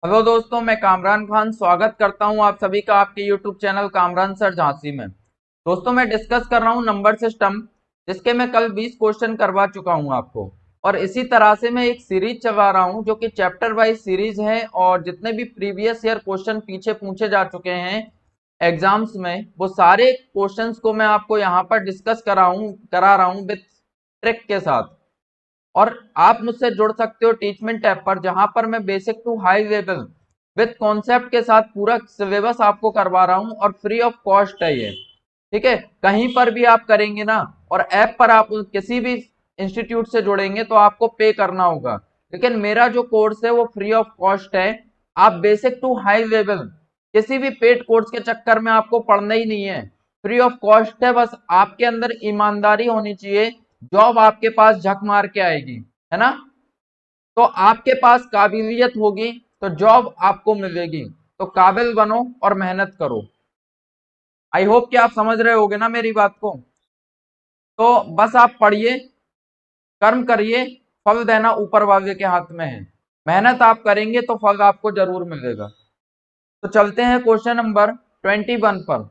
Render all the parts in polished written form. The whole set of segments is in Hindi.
हेलो दोस्तों, मैं कामरान खान स्वागत करता हूं आप सभी का आपके YouTube channel Kamran sir Jhansi में। दोस्तों, मैं डिस्कस कर रहा हूं नंबर सिस्टम, जिसके मैं कल 20 क्वेश्चन करवा चुका हूं आपको। और इसी तरह से मैं एक सीरीज चला रहा हूं जो कि चैप्टर वाइज सीरीज है, और जितने भी प्रीवियस ईयर क्वेश्चन पीछे पूछे जा चुके हैं एग्जाम्स में, वो सारे क्वेश्चंस को मैं आपको यहाँ पर डिस्कस करा रहा हूँ विथ ट्रिक के साथ। और आप मुझसे जुड़ सकते हो टीचमेंट ऐप पर, जहां पर मैं basic to high level with concept के साथ पूरा सिलेबस आपको करवा रहा हूं, और फ्री ऑफ कॉस्ट है ये। ठीक है, कहीं पर भी आप करेंगे ना, और ऐप पर आप किसी भी इंस्टीट्यूट से जुड़ेंगे तो आपको पे करना होगा, लेकिन मेरा जो कोर्स है वो फ्री ऑफ कॉस्ट है। आप बेसिक टू हाई लेवल किसी भी पेड कोर्स के चक्कर में आपको पढ़ना ही नहीं है, फ्री ऑफ कॉस्ट है। बस आपके अंदर ईमानदारी होनी चाहिए, जॉब आपके पास झक मार के आएगी, है ना। तो आपके पास काबिलियत होगी तो जॉब आपको मिलेगी। तो काबिल बनो और मेहनत करो। आई होप कि आप समझ रहे होगे ना मेरी बात को। तो बस आप पढ़िए, कर्म करिए, फल देना ऊपर वाले के हाथ में है। मेहनत आप करेंगे तो फल आपको जरूर मिलेगा। तो चलते हैं क्वेश्चन नंबर 21 पर।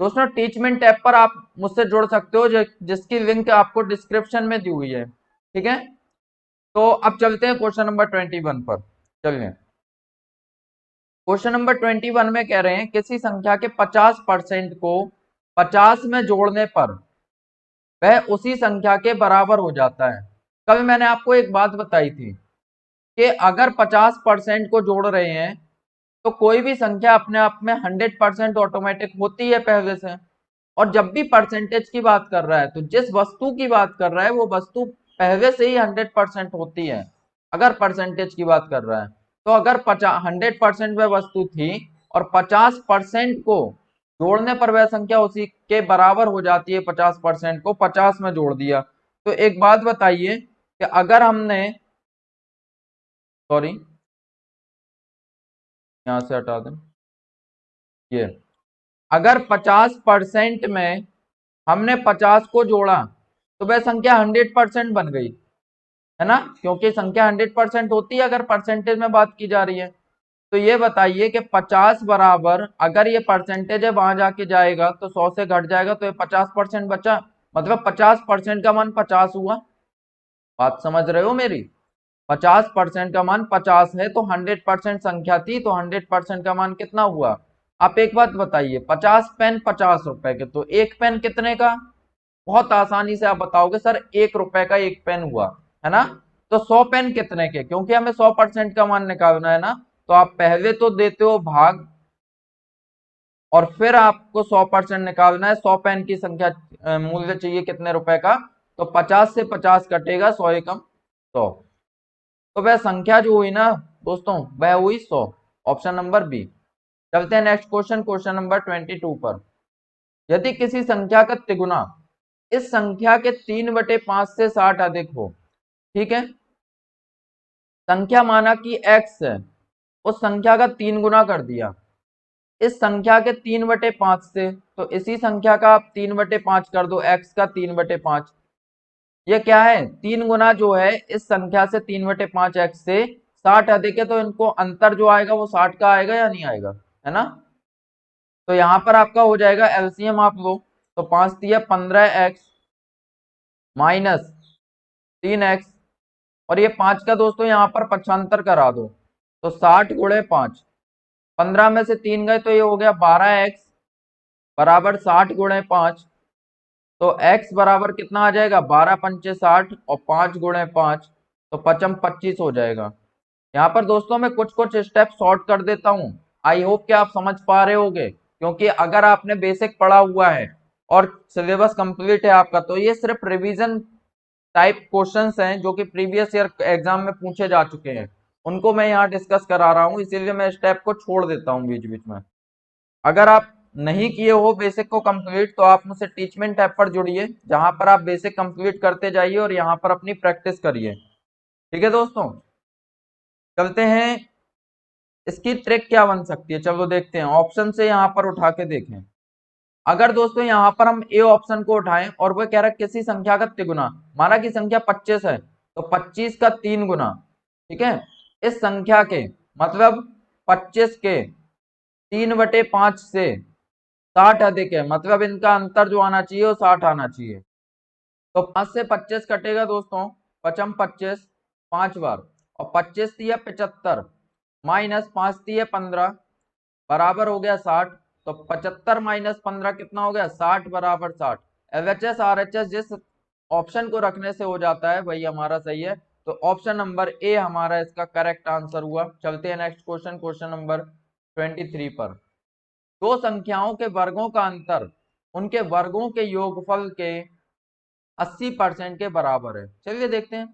दोस्तों, टीचमेंट ऐप पर आप मुझसे जुड़ सकते हो, जिसकी लिंक आपको डिस्क्रिप्शन में दी हुई है। ठीक है, तो अब चलते हैं क्वेश्चन नंबर 21 पर। चलिए, क्वेश्चन नंबर 21 में कह रहे हैं किसी संख्या के 50% को 50 में जोड़ने पर वह उसी संख्या के बराबर हो जाता है। कल मैंने आपको एक बात बताई थी कि अगर 50% को जोड़ रहे हैं तो कोई भी संख्या अपने आप में 100% ऑटोमेटिक होती है पहले से। और जब भी परसेंटेज की बात कर रहा है तो जिस वस्तु की बात कर रहा है वो वस्तु पहले से ही 100% होती है। अगर परसेंटेज की बात कर रहा है तो अगर 100% वह वस्तु थी और 50% को जोड़ने पर वह संख्या उसी के बराबर हो जाती है। 50% को 50 में जोड़ दिया। तो एक बात बताइए कि अगर हमने, सॉरी, यहां से हटा दें ये, अगर 50% में हमने 50 को जोड़ा तो वह संख्या 100% बन गई, है ना, क्योंकि संख्या 100% होती है अगर परसेंटेज में बात की जा रही है। तो ये बताइए कि 50 बराबर, अगर ये परसेंटेज है वहां जाके जाएगा तो 100 से घट जाएगा, तो ये 50% बचा, मतलब 50% का मान 50 हुआ। बात समझ रहे हो मेरी। 50% का मान 50 है तो 100% संख्या थी, तो 100% का मान कितना हुआ। आप एक बात बताइए, 50 पेन 50 रुपए के, तो एक पेन कितने का। बहुत आसानी से आप बताओगे सर 1 रुपए का एक पेन हुआ, है ना। तो 100 पेन कितने के, क्योंकि हमें 100% का मान निकालना है ना। तो आप पहले तो देते हो भाग, और फिर आपको 100% निकालना है। 100 पेन की संख्या मूल्य चाहिए कितने रुपए का। तो 50 से 50 कटेगा, 100 एकम 100। तो वह संख्या जो हुई ना दोस्तों, वह हुई 100। Option number B. चलते हैं नेक्स्ट क्वेश्चन, क्वेश्चन नंबर 22 पर। यदि किसी संख्या का तिगुना इस संख्या के 3/5 से 60 अधिक हो, ठीक है, संख्या माना कि x है, उस संख्या का 3 गुना कर दिया इस संख्या के 3/5 से, तो इसी संख्या का आप 3/5 कर दो, x का 3/5। ये क्या है, 3 गुना जो है इस संख्या से 3/5 x से 60 अधिक है, तो इनको अंतर जो आएगा वो 60 का आएगा या नहीं आएगा, है ना। तो यहां पर आपका हो जाएगा एलसीएम आप लो, तो 5 दिया 15x माइनस 3x, और ये 5 का दोस्तों यहाँ पर पक्षांतर करा दो, तो 60 × 5, 15 में से 3 गए तो ये हो गया 12x बराबर 60 × 5। तो x बराबर कितना आ जाएगा, 12×5 = 60, और 5 × 5 तो 55 हो जाएगा। यहाँ पर दोस्तों मैं कुछ कुछ स्टेप शॉर्ट कर देता हूँ। आई होप कि आप समझ पा रहे होगे, क्योंकि अगर आपने बेसिक पढ़ा हुआ है और सिलेबस कंप्लीट है आपका, तो ये सिर्फ रिवीजन टाइप क्वेश्चंस हैं जो कि प्रीवियस ईयर एग्जाम में पूछे जा चुके हैं, उनको मैं यहाँ डिस्कस करा रहा हूँ, इसीलिए मैं स्टेप को छोड़ देता हूँ बीच बीच में। अगर आप नहीं किए हो बेसिक को कंप्लीट, तो आप मुझसे टीचमेंट ऐप पर जुड़िए, जहां पर आप बेसिक कंप्लीट करते जाइए और यहाँ पर अपनी प्रैक्टिस करिए। ठीक है दोस्तों, चलते हैं, इसकी ट्रिक क्या बन सकती है, चलो देखते हैं। ऑप्शन से यहाँ पर उठा के देखें। अगर दोस्तों यहाँ पर हम ए ऑप्शन को उठाएं और वह कह रहा है किसी संख्या का तिगुना, माना कि संख्या 25 है, तो 25 का 3 गुना, ठीक है, इस संख्या के मतलब 25 के 3/5 से 60 अधिक है, मतलब इनका अंतर जो आना चाहिए वो 60 आना चाहिए। तो 5 से 25 कटेगा दोस्तों, पचम 25 5 बार, और 25 दिया 75 माइनस 5 दिए 15 बराबर हो गया 60। तो 75 माइनस 15 कितना हो गया, 60 बराबर 60। एलएचएस आरएचएस जिस ऑप्शन को रखने से हो जाता है वही हमारा सही है। तो ऑप्शन नंबर ए हमारा इसका करेक्ट आंसर हुआ। चलते हैं नेक्स्ट क्वेश्चन, क्वेश्चन नंबर 23 पर। दो संख्याओं के वर्गों का अंतर उनके वर्गों के योगफल के 80% के बराबर है। चलिए देखते हैं।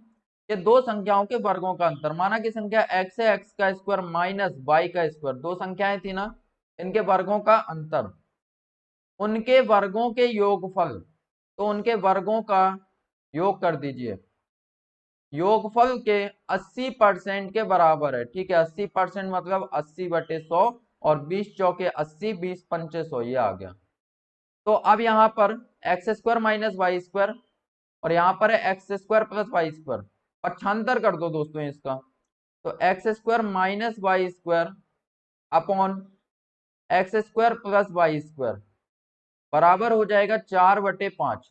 ये दो संख्याओं के वर्गों का अंतर, माना कि संख्या x है, x का स्क्वायर माइनस y का स्क्वायर, दो संख्याएं थी ना, इनके वर्गों का अंतर, उनके वर्गों के योगफल, तो उनके वर्गों का योग कर दीजिए, योगफल के 80% के बराबर है। ठीक है, 80% मतलब 80/100, और 20 चौके 80, 20 पंचे 100, ये आ गया। तो अब यहाँ पर X square minus Y square, और यहाँ पर है X square plus Y square, पक्षांतर कर दो दोस्तों इसका। तो X square minus Y square upon X square plus Y square बराबर हो जाएगा 4/5।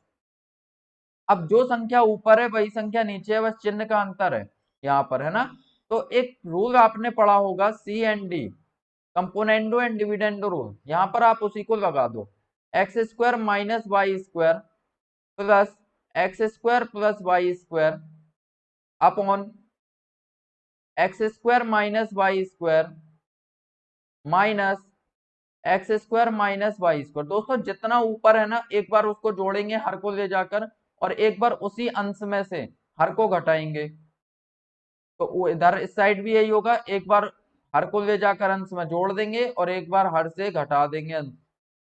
अब जो संख्या ऊपर है वही संख्या नीचे है, बस चिन्ह का अंतर है यहाँ पर, है ना। तो एक रूल आपने पढ़ा होगा, C and D, componendo and dividendo rule, यहाँ पर आप उसी को लगा दो। X square minus Y square plus X square plus Y square upon X square minus Y square minus X square minus Y square. दोस्तों जितना ऊपर है ना, एक बार उसको जोड़ेंगे हर को ले जाकर, और एक बार उसी अंश में से हर को घटाएंगे। तो वो इधर इस साइड भी यही होगा, एक बार हर को ले जाकर अंश में जोड़ देंगे और एक बार हर से घटा देंगे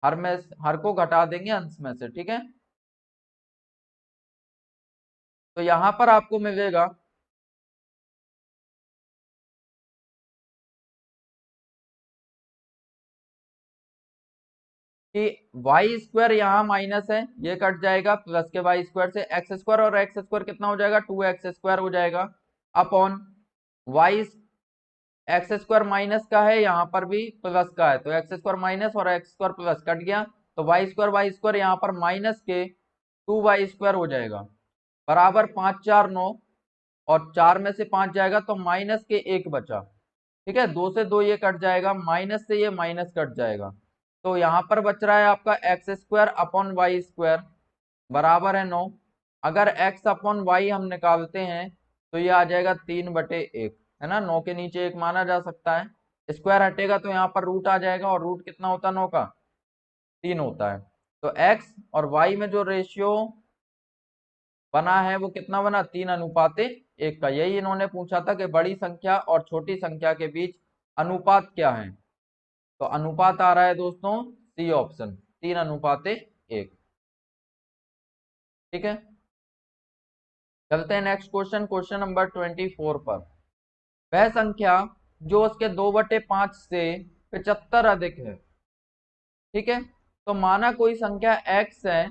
हर में, हर को घटा देंगे अंश में से। ठीक है, तो यहां पर आपको मिलेगा कि वाई स्क्वायर यहाँ माइनस है, ये कट जाएगा प्लस के वाई स्क्वायर से, एक्स स्क्वायर और एक्स स्क्वायर कितना हो जाएगा, 2x स्क्वायर हो जाएगा upon Y, X square minus का है, यहाँ पर भी प्लस का है, तो एक्स स्क्वायर माइनस और एक्स स्क्वायर प्लस कट गया, तो वाई स्क्वायर यहाँ पर माइनस के 2y स्क्वायर हो जाएगा बराबर 5 4 9, और 4 में से 5 जाएगा तो माइनस के 1 बचा। ठीक है, 2 से 2 ये कट जाएगा, माइनस से ये माइनस कट जाएगा, तो यहाँ पर बच रहा है आपका X square upon Y square बराबर है 9। अगर x अपॉन वाई हम निकालते हैं तो ये आ जाएगा 3/1, है ना, 9 के नीचे 1 माना जा सकता है, स्क्वायर हटेगा तो यहाँ पर रूट आ जाएगा, और रूट कितना होता है 9 का, 3 होता है। तो x और y में जो रेशियो बना है वो कितना बना, 3:1 का। यही इन्होंने पूछा था कि बड़ी संख्या और छोटी संख्या के बीच अनुपात क्या है, तो अनुपात आ रहा है दोस्तों सी ऑप्शन, 3:1। ठीक है, चलते हैं नेक्स्ट क्वेश्चन, क्वेश्चन नंबर 24 पर। वह संख्या जो उसके 2/5 से 75 अधिक है। ठीक है, तो माना कोई संख्या x है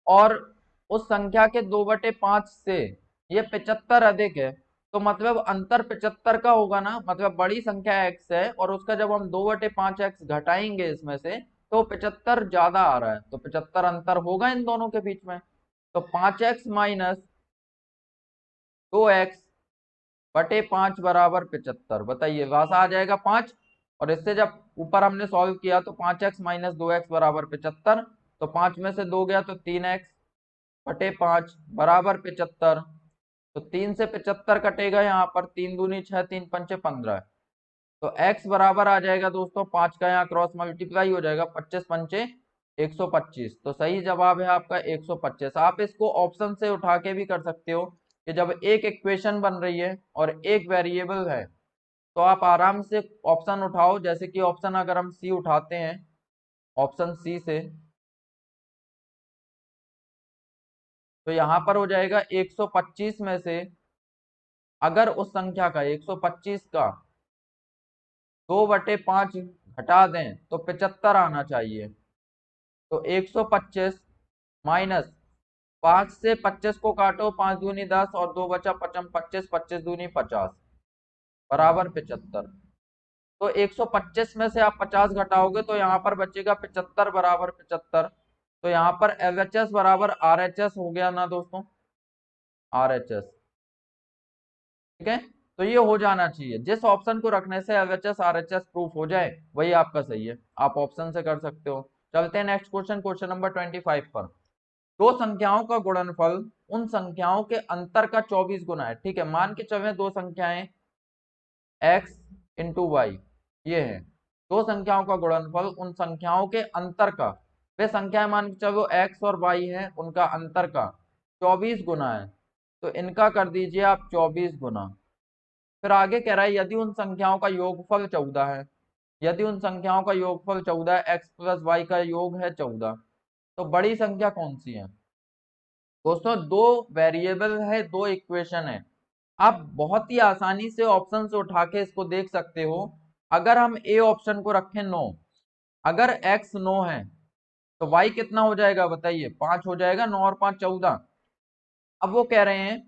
और उस संख्या के 2/5 से ये 75 अधिक है, तो मतलब अंतर 75 का होगा ना, मतलब बड़ी संख्या x है और उसका जब हम 2/5x घटाएंगे इसमें से तो 75 ज्यादा आ रहा है, तो 75 अंतर होगा इन दोनों के बीच में। तो 5x माइनस 2x/5 बराबर 75, बताइए वासा आ जाएगा 5, और इससे जब ऊपर हमने सॉल्व किया तो 5x माइनस 2x बराबर 75, तो 5 में से 2 गया तो 3x/5 बराबर 75, तो 3 से 75 कटेगा, यहाँ पर 3 दूनी 6, 3 पंचे 15, तो x बराबर आ जाएगा दोस्तों 5 का यहाँ क्रॉस मल्टीप्लाई हो जाएगा, 25 पंचे 125, तो सही जवाब है आपका 125। आप इसको ऑप्शन से उठा के भी कर सकते हो कि जब एक इक्वेशन बन रही है और एक वेरिएबल है तो आप आराम से ऑप्शन उठाओ, जैसे कि ऑप्शन अगर हम सी उठाते हैं, ऑप्शन सी से, तो यहाँ पर हो जाएगा 125 में से अगर उस संख्या का 125 का 2/5 घटा दें तो 75 आना चाहिए। तो 125 माइनस 5 से 25 को काटो, 5 दूनी 10 और 2 बचा 55, 25 25 दूनी 50, बराबर 75। तो 125 में से आप 50 घटाओगे तो यहाँ पर बचेगा 75 बराबर 75। तो यहाँ पर LHS बराबर RHS हो गया ना दोस्तों, RHS। ठीक है, तो ये हो जाना चाहिए, जिस ऑप्शन को रखने से LHS RHS प्रूफ हो जाए वही आपका सही है, आप ऑप्शन से कर सकते हो। चलते हैं नेक्स्ट क्वेश्चन, क्वेश्चन नंबर 25 पर। दो संख्याओं का गुणनफल उन संख्याओं के अंतर का 24 गुना है। ठीक है, मान के चले दो संख्याएं x इंटू वाई, ये है दो संख्याओं का गुणनफल उन संख्याओं के अंतर का, वे संख्याएं मान के चलो x और y है, उनका अंतर का 24 गुना है। तो इनका कर दीजिए आप 24 गुना। फिर आगे कह रहा है यदि उन संख्याओं का योगफल 14 है, यदि उन संख्याओं का योगफल 14 है, x प्लस वाई का योग है 14, तो बड़ी संख्या कौन सी है। दोस्तों दो वेरिएबल है, दो इक्वेशन है, आप बहुत ही आसानी से ऑप्शन से उठा के इसको देख सकते हो। अगर हम ए ऑप्शन को रखें 9, अगर x 9 है तो y कितना हो जाएगा बताइए, 5 हो जाएगा, 9 और 5 14। अब वो कह रहे हैं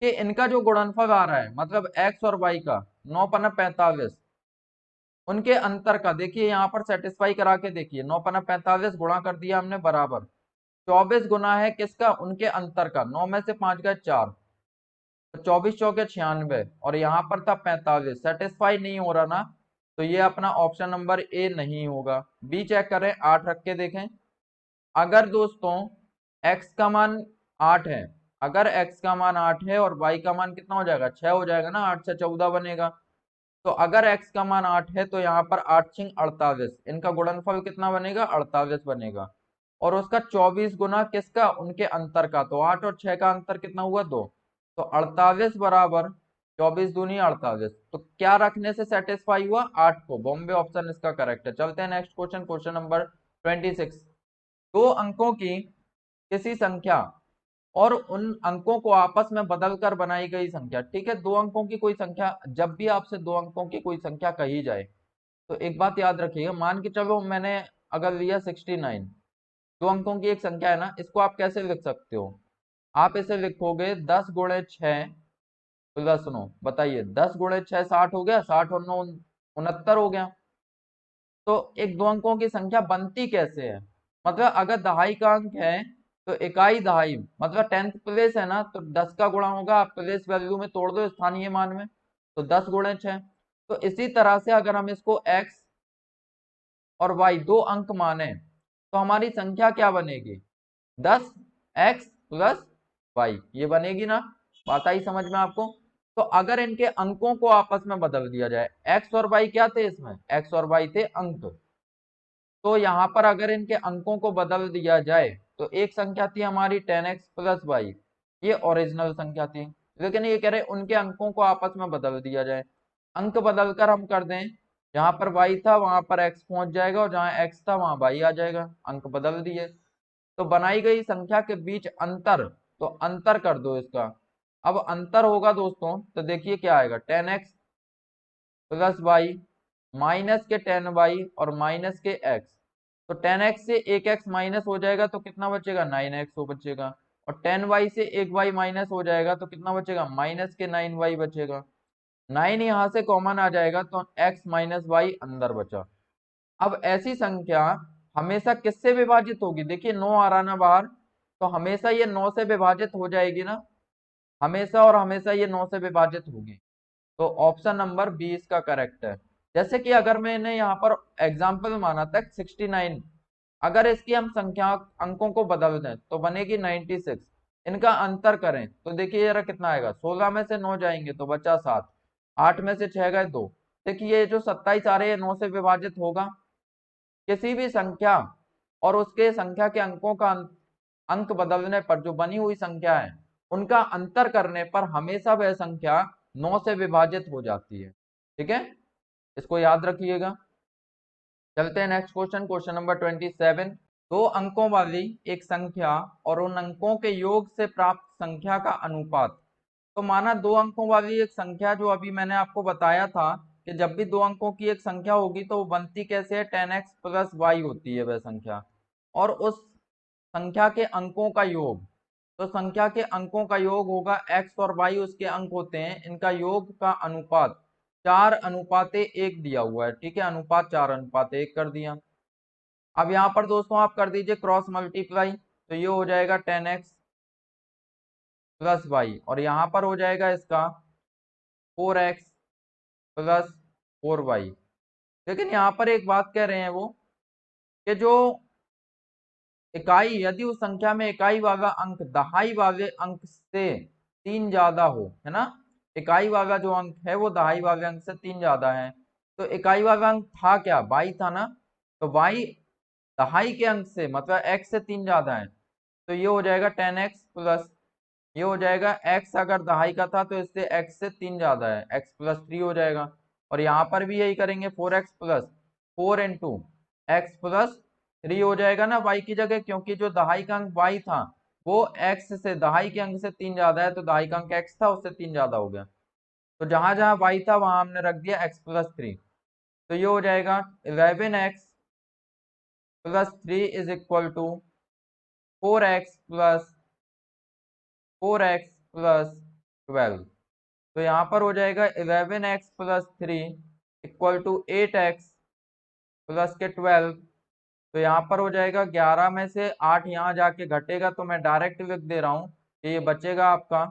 कि इनका जो गुणनफल आ रहा है मतलब x और y का, 9 पन्ना 45, उनके अंतर का देखिए यहाँ पर सेटिस्फाई करा के देखिए, 9 पन्ना 45 गुणा कर दिया हमने बराबर 24 गुना है किसका, उनके अंतर का, 9 में से 5 गए 4, तो 24 चौके 96, और यहाँ पर था 45, सेटिस्फाई नहीं हो रहा ना, तो ये अपना ऑप्शन नंबर ए नहीं होगा। बी चेक करें, 8 रख के देखें। अगर दोस्तों x का मान 8 है, अगर x का मान 8 है और y का मान कितना हो जाएगा, 6 हो जाएगा ना, 8 से 14 बनेगा। तो अगर x का मान 8 है तो यहाँ पर 8 छिंग 48, इनका गुणनफल कितना बनेगा, 48 बनेगा। और उसका 24 गुना किसका, उनके अंतर का, तो 8 और 6 का अंतर कितना हुआ, 2, तो 48 बराबर 24 दूनी 48। तो क्या रखने से सेटिस्फाई हुआ, 8 को, बॉम्बे ऑप्शन इसका करेक्ट है। चलते हैं नेक्स्ट क्वेश्चन, क्वेश्चन नंबर 26। दो अंकों की किसी संख्या और उन अंकों को आपस में बदलकर बनाई गई संख्या। ठीक है, दो अंकों की कोई संख्या, जब भी आपसे दो अंकों की कोई संख्या कही जाए तो एक बात याद रखिएगा, मान के चलो मैंने अगर लिया 69, दो अंकों की एक संख्या है ना, इसको आप कैसे लिख सकते हो, आप इसे लिखोगे 10 गुणे 6 प्लस 9। बताइए 10 गुणे 6 60 हो गया, 60 और 9 69 हो गया। तो एक दो अंकों की संख्या बनती कैसे है, मतलब अगर दहाई का अंक है तो इकाई दहाई, मतलब 10th प्लेस है ना, तो 10 का गुणा होगा, आप प्लेस वैल्यू में तोड़ दो स्थानीय मान में, तो 10 गुणे 6। तो इसी तरह से अगर हम इसको x और y दो अंक माने तो हमारी संख्या क्या बनेगी, 10x प्लस वाई, ये बनेगी ना, बात आई समझ में आपको। तो अगर इनके अंकों को आपस में बदल दिया जाए, x और y क्या थे इसमें, x और y थे अंक, तो यहाँ पर अगर इनके अंकों को बदल दिया जाए तो एक संख्या थी हमारी 10x प्लस वाई, ये ओरिजिनल संख्या थी, लेकिन ये कह रहे उनके अंकों को आपस में बदल दिया जाए। अंक बदलकर हम कर दें, जहां पर y था वहां पर x पहुंच जाएगा, और जहां x था वहां y आ जाएगा, अंक बदल दिए। तो बनाई गई संख्या के बीच अंतर, तो अंतर कर दो इसका। अब अंतर होगा दोस्तों, तो देखिए क्या आएगा, 10x प्लस वाई माइनस के 10y और माइनस के x, तो 10x से एक x माइनस हो जाएगा तो कितना बचेगा, 9x हो बचेगा, और 10y से एक y माइनस हो जाएगा तो कितना बचेगा, माइनस के 9y बचेगा। 9 यहां से कॉमन आ जाएगा तो x माइनस वाई अंदर बचा। अब ऐसी संख्या हमेशा किससे विभाजित होगी, देखिए 9 आ रहा ना बाहर, तो हमेशा ये 9 से विभाजित हो जाएगी ना, हमेशा और हमेशा ये 9 से विभाजित होगी। तो ऑप्शन नंबर 20 का करेक्ट है। जैसे कि अगर मैंने यहाँ पर एग्जाम्पल माना था 69, अगर इसकी हम संख्या अंकों को बदल दें तो बनेगी 96, इनका अंतर करें तो देखिए जरा कितना आएगा, 16 में से 9 जाएंगे तो बचा 7, 8 में से 6 गए 2, देखिए ये जो 27 आ रहे हैं 9 से विभाजित होगा। किसी भी संख्या और उसके संख्या के अंकों का अंक बदलने पर जो बनी हुई संख्या है उनका अंतर करने पर हमेशा वह संख्या 9 से विभाजित हो जाती है। ठीक है, इसको याद रखिएगा। चलते हैं नेक्स्ट क्वेश्चन, क्वेश्चन नंबर 27। दो अंकों वाली एक संख्या और उन अंकों के योग से प्राप्त संख्या का अनुपात। तो माना दो अंकों वाली एक संख्या, जो अभी मैंने आपको बताया था कि जब भी दो अंकों की एक संख्या होगी तो वो बनती कैसे है, 10x प्लस वाई होती है वह संख्या, और उस संख्या के अंकों का योग, तो संख्या के अंकों का योग होगा x और y, उसके अंक होते हैं, इनका योग का अनुपात, 4:1 दिया हुआ है, ठीक है, अनुपात 4:1 कर दिया। अब यहाँ पर दोस्तों आप कर दीजिए क्रॉस मल्टीप्लाई, तो ये हो जाएगा 10x प्लस वाई, और यहाँ पर हो जाएगा इसका 4x प्लस 4y। लेकिन यहाँ पर एक बात कह रहे हैं वो, कि जो इकाई, यदि उस संख्या में इकाई वाला अंक दहाई वाले अंक से 3 ज्यादा हो, है ना, इकाई वाला जो अंक है वो दहाई वाले अंक से 3 ज्यादा है, तो इकाई वाला अंक था क्या, y था ना, तो y दहाई के अंक से मतलब x से 3 ज्यादा है, तो ये हो जाएगा 10x प्लस, ये हो जाएगा x अगर दहाई का था तो इससे x से 3 ज्यादा है, x प्लस 3 हो जाएगा। और यहाँ पर भी यही करेंगे, 4x plus 4 into x plus 3 हो जाएगा ना y की जगह, क्योंकि जो दहाई का अंक y था वो x से, दहाई के अंक से 3 ज्यादा है, तो दहाई का अंक x था उससे 3 ज्यादा हो गया, तो जहां जहां y था वहां हमने रख दिया x प्लस 3, तो ये हो जाएगा 11x plus 3 is equal to 4x plus 12। तो यहाँ पर हो जाएगा 11x plus 3 equal to 8x plus के 12। तो यहाँ पर हो जाएगा 11 में से 8 यहाँ जाके घटेगा, तो मैं डायरेक्ट लिख दे रहा हूँ कि ये बचेगा आपका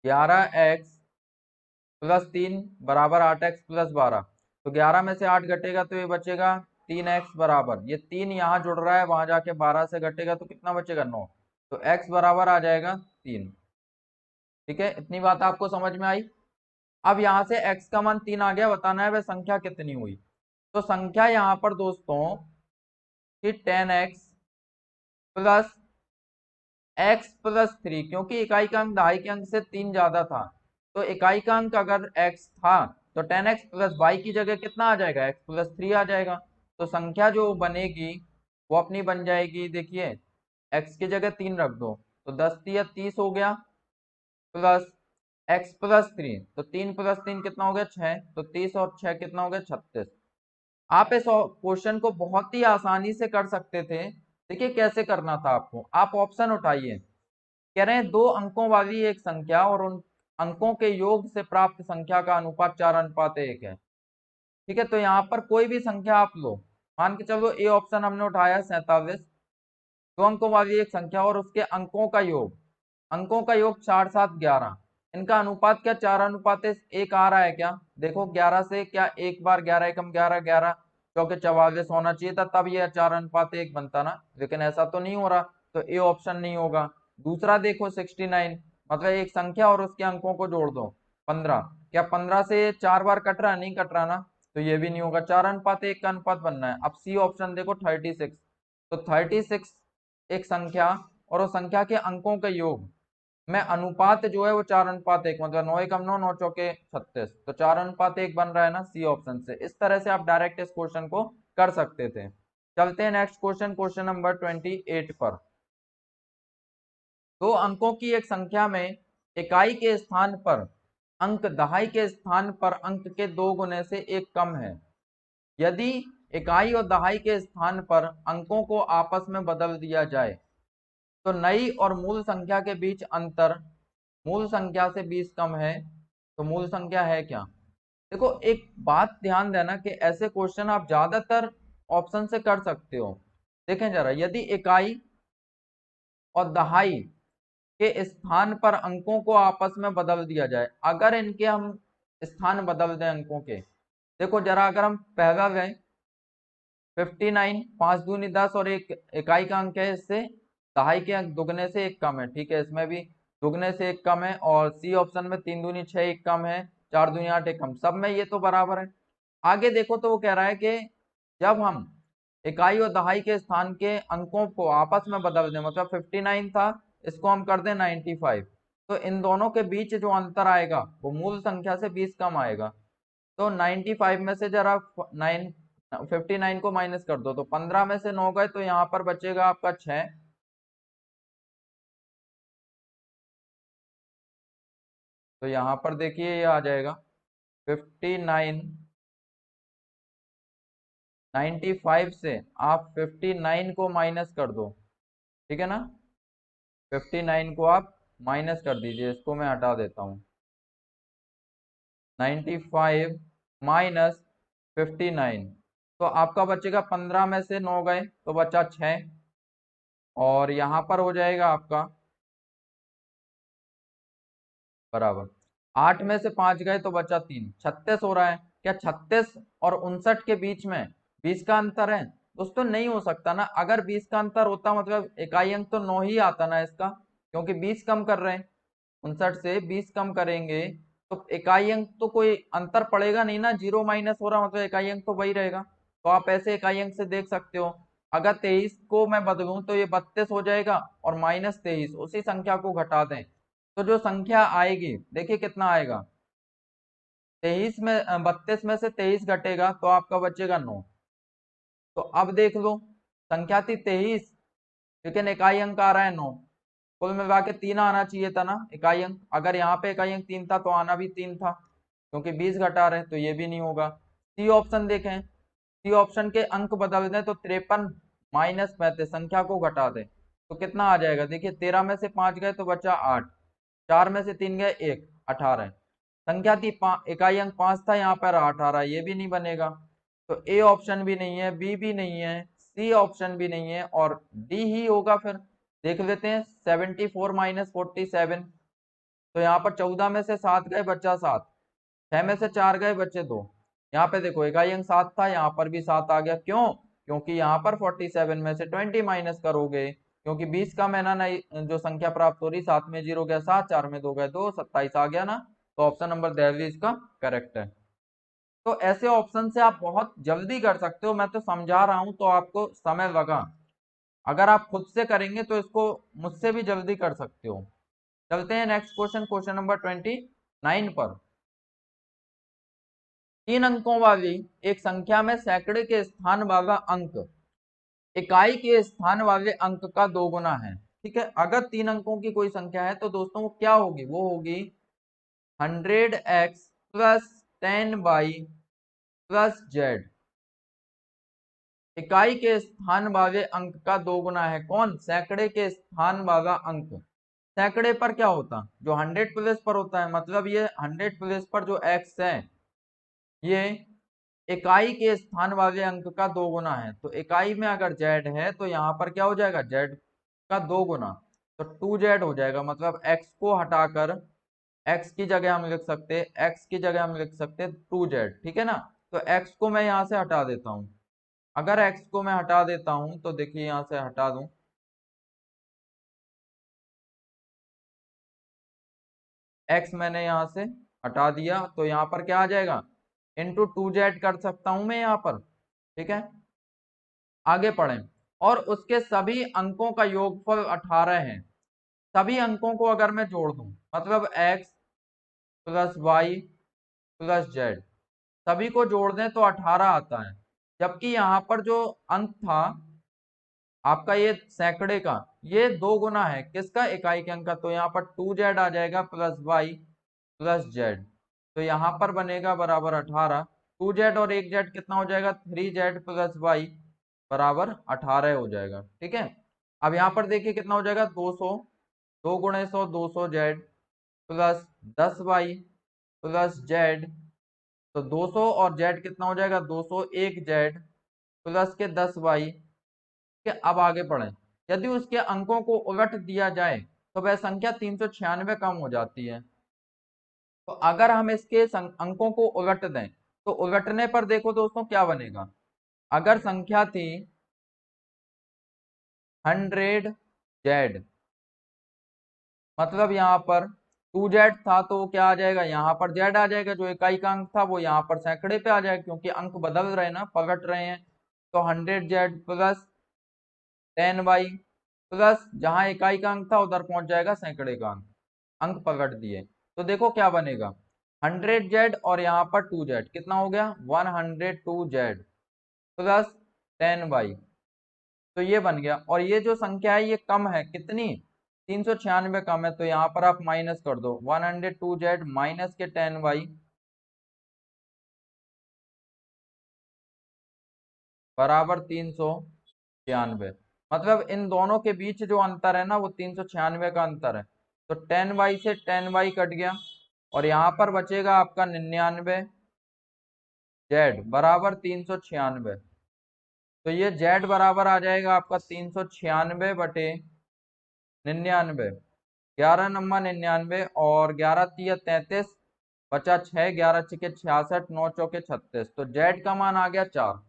11x प्लस 3 बराबर 8x प्लस 12। तो 11 में से 8 घटेगा तो ये बचेगा 3x बराबर, ये 3 यहाँ जुड़ रहा है, वहां जाके 12 से घटेगा तो कितना बचेगा 9, तो x बराबर आ जाएगा 3। ठीक है, इतनी बात आपको समझ में आई। अब यहाँ से x का मान 3 आ गया, बताना है वह संख्या कितनी हुई। तो संख्या यहाँ पर दोस्तों कि 10x प्लस x प्लस 3, क्योंकि इकाई का अंक दहाई के अंक से 3 ज्यादा था, तो इकाई का अंक अगर x था तो 10x प्लस y की जगह कितना आ जाएगा, x प्लस 3 आ जाएगा। तो संख्या जो बनेगी वो अपनी बन जाएगी, देखिए x की जगह 3 रख दो तो 10 तिया 30 हो गया, प्लस x प्लस 3, तो 3 प्लस 3 कितना हो गया 6, तो 30 और 6 कितना हो गया 36। आप इस क्वेश्चन को बहुत ही आसानी से कर सकते थे। देखिए कैसे करना था आपको, आप ऑप्शन उठाइए, कह रहे हैं दो अंकों वाली एक संख्या और उन अंकों के योग से प्राप्त संख्या का अनुपात 4:1 है। ठीक है, तो यहाँ पर कोई भी संख्या आप लो, मान के चलो ए ऑप्शन हमने उठाया 47, दो अंकों वाली एक संख्या और उसके अंकों का योग, अंकों का योग 4 7 11, इनका अनुपात क्या 4:1 आ रहा है क्या, देखो 11 से क्या एक बार 11 एकम 11 11, क्योंकि 44 होना चाहिए था तब यह 4:1 बनता ना, लेकिन ऐसा तो नहीं हो रहा, तो ए ऑप्शन नहीं होगा। दूसरा देखो 69, मतलब एक संख्या और उसके अंकों को जोड़ दो 15, क्या 15 से 4 बार कट रहा, नहीं कट रहा ना, तो ये भी नहीं होगा, 4:1 का अनुपात बनना है। अब सी ऑप्शन देखो 36, तो 36 एक संख्या और उस संख्या के अंकों का योग में अनुपात जो है वो 4:1, मतलब 9 एकम 9 9 चौके 36, तो 4:1 बन रहा है ना सी ऑप्शन से। इस तरह से आप डायरेक्ट इस क्वेश्चन को कर सकते थे। चलते हैं नेक्स्ट क्वेश्चन, क्वेश्चन नंबर 28 पर। दो अंकों की एक संख्या में इकाई के स्थान पर अंक दहाई के स्थान पर अंक के 2 गुने से एक कम है, यदि इकाई और दहाई के स्थान पर अंकों को आपस में बदल दिया जाए तो नई और मूल संख्या के बीच अंतर मूल संख्या से 20 कम है, तो मूल संख्या है क्या। देखो एक बात ध्यान देना कि ऐसे क्वेश्चन आप ज्यादातर ऑप्शन से कर सकते हो। देखें जरा, यदि इकाई और दहाई के स्थान पर अंकों को आपस में बदल दिया जाए, अगर इनके हम स्थान बदल दें अंकों के, देखो जरा अगर हम पहला लें 59, 5 दूनी 10 और एक इकाई का अंक है, इससे दहाई के अंक दुगने से एक कम है, ठीक है, इसमें भी दुगने से एक कम है, और सी ऑप्शन में 3 दूनी 6 एक कम है, 4 दूनी 8 एक कम, सब में ये तो बराबर है। आगे देखो तो वो कह रहा है कि जब हम इकाई और दहाई के स्थान के अंकों को आपस में बदल दें, मतलब 59 था इसको हम कर दें 95, तो इन दोनों के बीच जो अंतर आएगा वो मूल संख्या से 20 कम आएगा। तो 95 में से जरा 59 को माइनस कर दो, तो 15 में से 9 गए, तो यहाँ पर बचेगा आपका 6, तो यहाँ पर देखिए ये आ जाएगा 59, 95 से आप 59 को माइनस कर दो, ठीक है ना, 59 को आप माइनस कर दीजिए, इसको मैं हटा देता हूँ, 95 माइनस 59, तो आपका बचेगा 15 में से 9 गए तो बचा 6, और यहां पर हो जाएगा आपका बराबर 8 में से 5 गए तो बचा 3, 36 हो रहा है। क्या 36 और 59 के बीच में 20 का अंतर है? दोस्तों नहीं हो सकता ना, अगर 20 का अंतर होता मतलब इकाई अंक तो 9 ही आता ना इसका, क्योंकि 20 कम कर रहे हैं, 59 से 20 कम करेंगे तो इकाई अंक तो कोई अंतर पड़ेगा नहीं ना, जीरो माइनस हो रहा मतलब इकाई अंक तो वही रहेगा। तो आप ऐसे इकाई अंक से देख सकते हो, अगर 23 को मैं बदलूं तो ये 32 हो जाएगा, और माइनस 23 उसी संख्या को घटा दें तो जो संख्या आएगी देखिए कितना आएगा, 23 में 32 में से 23 घटेगा तो आपका बचेगा 9। तो अब देख लो, संख्या थी 23 लेकिन इकाई अंक आ रहा है 9, कुल मिला के 3 आना चाहिए था ना इकाई अंक, अगर यहाँ पे इकाई अंक 3 था तो आना भी 3 था, क्योंकि 20 घटा रहे हैं तो ये भी नहीं होगा। सी ऑप्शन देखें, सी ऑप्शन के अंक बदल दें तो 53 माइनस 35 संख्या को घटा दें तो कितना आ जाएगा, देखिए 13 में से 5 गए तो बचा 8, 4 में से 3 गए 1, 18, संख्या थी इकाई अंक 5 था, यहाँ पर 8 आ रहा है, ये भी नहीं बनेगा। तो ए ऑप्शन भी नहीं है, बी भी नहीं है, सी ऑप्शन भी नहीं है, और डी ही होगा फिर। देख लेते हैं 74 माइनस 47, तो यहाँ पर 14 में से 7 गए बचा 7, 6 में से 4 गए बचे 2, यहाँ पे देखो इकाई अंक 7 था, यहाँ पर भी 7 आ गया, क्यों? क्योंकि यहाँ पर 47 में से 20 माइनस करोगे, क्योंकि 20 का महीना नहीं जो संख्या प्राप्त हो रही, 7 में 0 गया 7, 4 में 2 गए 2, 27 आ गया ना। तो ऑप्शन नंबर दहली इसका करेक्ट है। तो ऐसे ऑप्शन से आप बहुत जल्दी कर सकते हो, मैं तो समझा रहा हूं तो आपको समय लगा, अगर आप खुद से करेंगे तो इसको मुझसे भी जल्दी कर सकते हो। चलते हैं नेक्स्ट क्वेश्चन, क्वेश्चन नंबर 29 पर। 3 अंकों वाली एक संख्या में सैकड़े के स्थान वाला अंक इकाई के स्थान वाले अंक का 2 गुना है। ठीक है, अगर 3 अंकों की कोई संख्या है तो दोस्तों वो क्या होगी, वो होगी 100x plus 10y plus Z. इकाई के स्थान वाले अंक का 2 गुना है कौन, सैकड़े के स्थान वाला अंक। सैकड़े पर क्या होता, जो 100 प्लेस पर होता है, मतलब ये 100 प्लेस पर जो x है ये इकाई के स्थान वाले अंक का 2 गुना है। तो इकाई में अगर z है तो यहाँ पर क्या हो जाएगा, z का 2 गुना, तो 2z हो जाएगा, मतलब x को हटाकर x की जगह हम लिख सकते हैं, x की जगह हम लिख सकते हैं 2z, ठीक है ना। तो x को मैं यहाँ से हटा देता हूँ, अगर x को मैं हटा देता हूं तो देखिए यहां से हटा दूं, x मैंने यहां से हटा दिया तो यहां पर क्या आ जाएगा, इंटू 2z कर सकता हूं मैं यहां पर। ठीक है, आगे पढ़ें। और उसके सभी अंकों का योगफल 18 है। सभी अंकों को अगर मैं जोड़ दूं, मतलब x plus Y plus Z, सभी को जोड़ दें तो 18 आता है, जबकि यहाँ पर जो अंक था आपका ये सैकड़े का, ये 2 गुना है किसका, इकाई के अंक का, तो यहाँ पर 2z आ जाएगा प्लस वाई प्लस जेड, तो यहाँ पर बनेगा बराबर 18, 2z और 1z कितना हो जाएगा, 3z प्लस वाई बराबर 18 हो जाएगा। ठीक है, अब यहाँ पर देखिए कितना हो जाएगा, 200, 2 गुणे 100 200 Z plus 10 Y plus Z, तो 200 और जेड कितना हो जाएगा, 201 जेड प्लस के 10 वाई के। अब आगे पढ़ें, यदि उसके अंकों को उलट दिया जाए तो वह संख्या 396 कम हो जाती है। तो अगर हम इसके अंकों को उलट दें तो उलटने पर देखो दोस्तों क्या बनेगा, अगर संख्या थी 100z, मतलब यहाँ पर 2z था तो क्या आ जाएगा, यहाँ पर z आ जाएगा, जो इकाई का अंक था वो यहाँ पर सैकड़े पे आ जाएगा, क्योंकि अंक बदल रहे हैं ना, पलट रहे हैं। तो 100z प्लस 10y प्लस जहां इकाई का अंक था उधर पहुंच जाएगा सैकड़े का अंक, अंक पलट दिए तो देखो क्या बनेगा, 100z और यहाँ पर 2z कितना हो गया, 102z प्लस 10y, तो ये बन गया। और ये जो संख्या है ये कम है कितनी, 396 कम है, तो यहाँ पर आप माइनस कर दो, 102z माइनस के 10y बराबर 396, मतलब इन दोनों के बीच जो अंतर है ना वो 396 का अंतर है। तो 10y से 10y कट गया, और यहां पर बचेगा आपका 99, जेड बराबर 396। तो ये जेड बराबर आ जाएगा आपका 396 बटे 99, 11 नंबर 99 और 11 तिया 33, बचा 6, 11 छिके 66, 9 चौके 36। तो जेड का मान आ गया 4।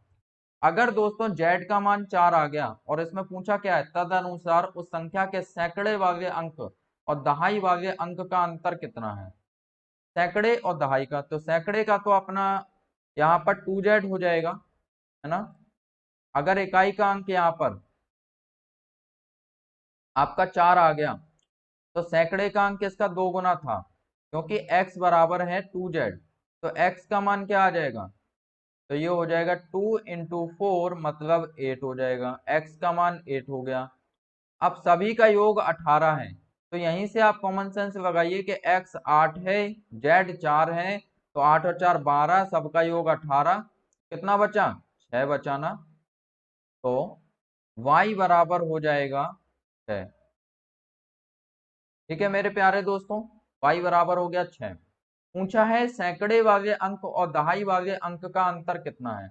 अगर दोस्तों जेड का मान 4 आ गया और इसमें पूछा क्या है, तदनुसार उस संख्या के सैकड़े वाले अंक और दहाई वाले अंक का अंतर कितना है। सैकड़े और दहाई का, तो सैकड़े का तो अपना यहाँ पर 2z हो जाएगा, है ना। अगर इकाई का अंक यहाँ पर आपका 4 आ गया तो सैकड़े का अंक इसका 2 गुना था, क्योंकि x बराबर है 2z। तो x का मान क्या आ जाएगा, तो ये हो जाएगा 2 इंटू 4 मतलब 8 हो जाएगा। x का मान 8 हो गया। अब सभी का योग 18 है, तो यहीं से आप कॉमन सेंस लगाइए कि x 8 है, z 4 है, तो 8 और 4 12, सबका योग 18, कितना बचा, 6 बचा ना। तो y बराबर हो जाएगा 6। ठीक है मेरे प्यारे दोस्तों, y बराबर हो गया 6। पूछा है सैकड़े वाले अंक और दहाई वाले अंक का अंतर कितना है।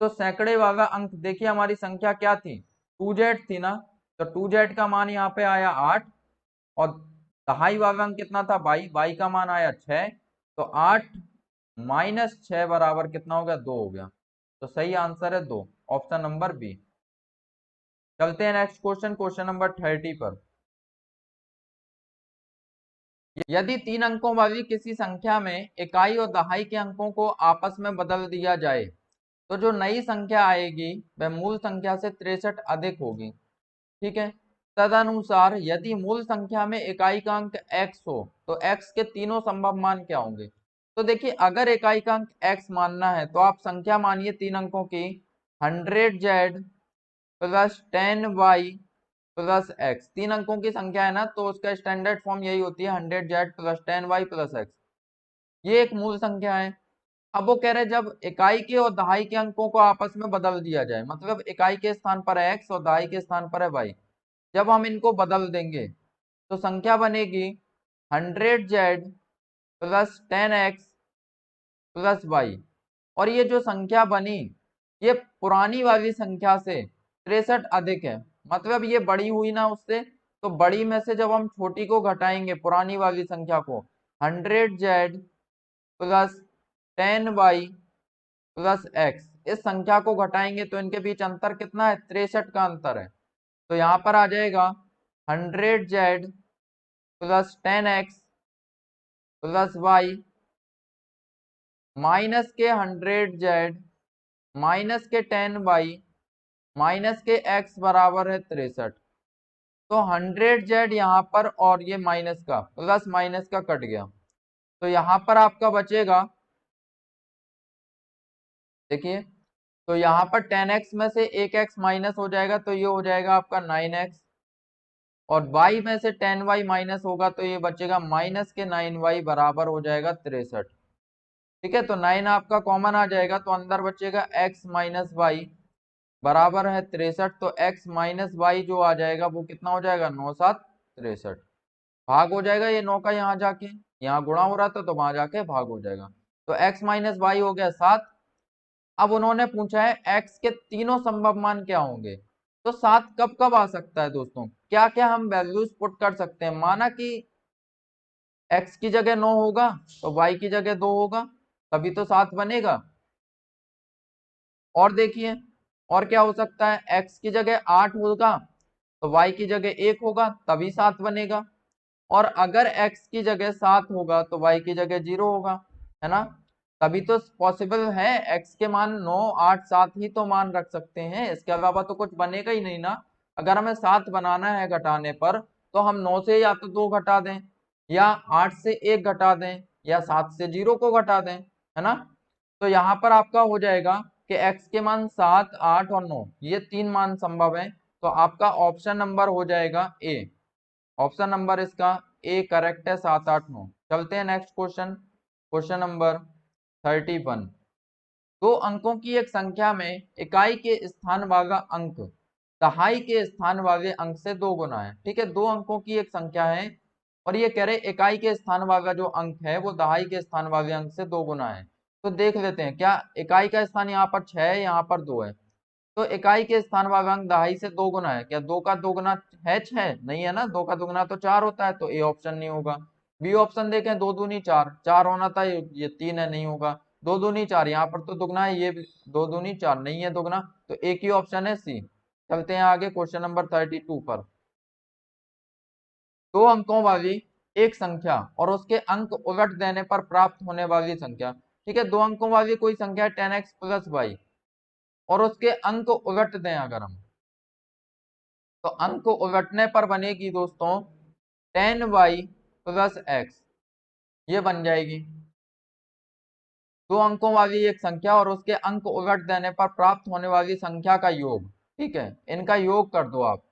तो सैकड़े वाला अंक देखिए, हमारी संख्या क्या थी, 2z थी ना। तो 2z का मान यहाँ पे आया 8 और दहाई वाला अंक कितना था, y का मान आया 6। तो 8 माइनस 6 बराबर कितना हो गया, 2 हो गया। तो सही आंसर है 2, ऑप्शन नंबर बी। चलते हैं नेक्स्ट क्वेश्चन, क्वेश्चन नंबर 30 पर। यदि 3 अंकों वाली किसी संख्या में इकाई और दहाई के अंकों को आपस में बदल दिया जाए, तो जो नई संख्या आएगी वह मूल संख्या से 63 अधिक होगी। ठीक है। तदनुसार यदि मूल संख्या में इकाई का अंक x हो तो x के तीनों संभव मान क्या होंगे। तो देखिए, अगर इकाई का अंक x मानना है तो आप संख्या मानिए 3 अंकों की 100z plus 10y plus x. 3 अंकों की संख्या है ना, तो उसका स्टैंडर्ड फॉर्म यही होती है 100z plus 10y plus x. ये एक मूल संख्या है। अब वो कह रहे हैं जब इकाई के और दहाई के अंकों को आपस में बदल दिया जाए, मतलब इकाई के स्थान पर है x और दहाई के स्थान पर है y, जब हम इनको बदल देंगे तो संख्या बनेगी 100z plus 10x plus y। और ये जो संख्या बनी, ये पुरानी वाली संख्या से 63 अधिक है, मतलब ये बड़ी हुई ना उससे। तो बड़ी में से जब हम छोटी को घटाएंगे, पुरानी वाली संख्या को, 100z plus 10y plus x, इस संख्या को घटाएंगे तो इनके बीच अंतर कितना है, 63 का अंतर है। तो यहां पर आ जाएगा 100z plus 10x plus y minus के 100z माइनस के 10y माइनस के x बराबर है 63। तो 100z यहाँ पर और ये माइनस का प्लस माइनस का कट गया, तो यहाँ पर आपका बचेगा, देखिए, तो यहाँ पर 10x में से एक x माइनस हो जाएगा तो ये हो जाएगा आपका 9x, और y में से 10y माइनस होगा तो ये बचेगा माइनस के 9y बराबर हो जाएगा 63। ठीक है, तो 9 आपका कॉमन आ जाएगा तो अंदर बचेगा x माइनस वाई बराबर है 63। तो x माइनस वाई जो आ जाएगा वो कितना हो जाएगा, 9 7 63, भाग हो जाएगा ये 9 का, यहाँ जाके यहाँ गुणा हो रहा था तो वहां जाके भाग हो जाएगा। तो x माइनस वाई हो गया 7। अब उन्होंने पूछा है x के तीनों संभव मान क्या होंगे। तो 7 कब कब आ सकता है दोस्तों, क्या क्या हम वैल्यूज पुट कर सकते हैं। माना कि x की जगह 9 होगा तो y की जगह 2 होगा, तभी तो 7 बनेगा। और देखिए, और क्या हो सकता है, x की जगह 8 होगा तो y की जगह 1 होगा, तभी 7 बनेगा। और अगर x की जगह 7 होगा तो y की जगह 0 होगा, है ना। तभी तो पॉसिबल है, x के मान 9 8 7 ही तो मान रख सकते हैं, इसके अलावा तो कुछ बनेगा ही नहीं ना। अगर हमें 7 बनाना है घटाने पर, तो हम 9 से या तो 2 घटा दें, या 8 से 1 घटा दें, या 7 से 0 को घटा दें, है ना। तो यहाँ पर आपका हो जाएगा कि x के मान 7 8 और 9, ये 3 मान संभव है। तो आपका ऑप्शन नंबर हो जाएगा ए, ऑप्शन नंबर इसका ए करेक्ट है, 7 8 9। चलते हैं नेक्स्ट क्वेश्चन, क्वेश्चन नंबर 31। दो अंकों की एक संख्या में इकाई के स्थान वाला अंक दहाई के स्थान वाले अंक से 2 गुना है। ठीक है, दो अंकों की एक संख्या है, और ये कह रहे इकाई के स्थान वाला जो अंक है वो दहाई के स्थान वाले अंक से 2 गुना है। तो देख लेते हैं, क्या इकाई का स्थान यहाँ पर 6 है, यहाँ पर 2 है, तो इकाई के स्थान वाला अंक दहाई से 2 गुना है। क्या 2 का 2 गुना है 6? नहीं है ना, 2 का 2 गुना तो 4 होता है, तो ए ऑप्शन नहीं होगा। बी ऑप्शन देखें, 2 दूनी 4, 4 होना था, ये 3 है, नहीं होगा। 2 दूनी 4, यहाँ पर तो दुगना है, ये भी 2 दूनी 4, नहीं है दुगना, तो एक ही ऑप्शन है सी। चलते हैं आगे क्वेश्चन नंबर 32 पर। दो अंकों वाली एक संख्या और उसके अंक उलट देने पर प्राप्त होने वाली संख्या। ठीक है, दो अंकों वाली कोई संख्या है 10x प्लस वाई, और उसके अंक उलट दें अगर हम, तो अंक उलटने पर बनेगी दोस्तों 10y प्लस एक्स, ये बन जाएगी। दो अंकों वाली एक संख्या और उसके अंक उलट देने पर प्राप्त होने वाली संख्या का योग। ठीक है, इनका योग कर दो आप,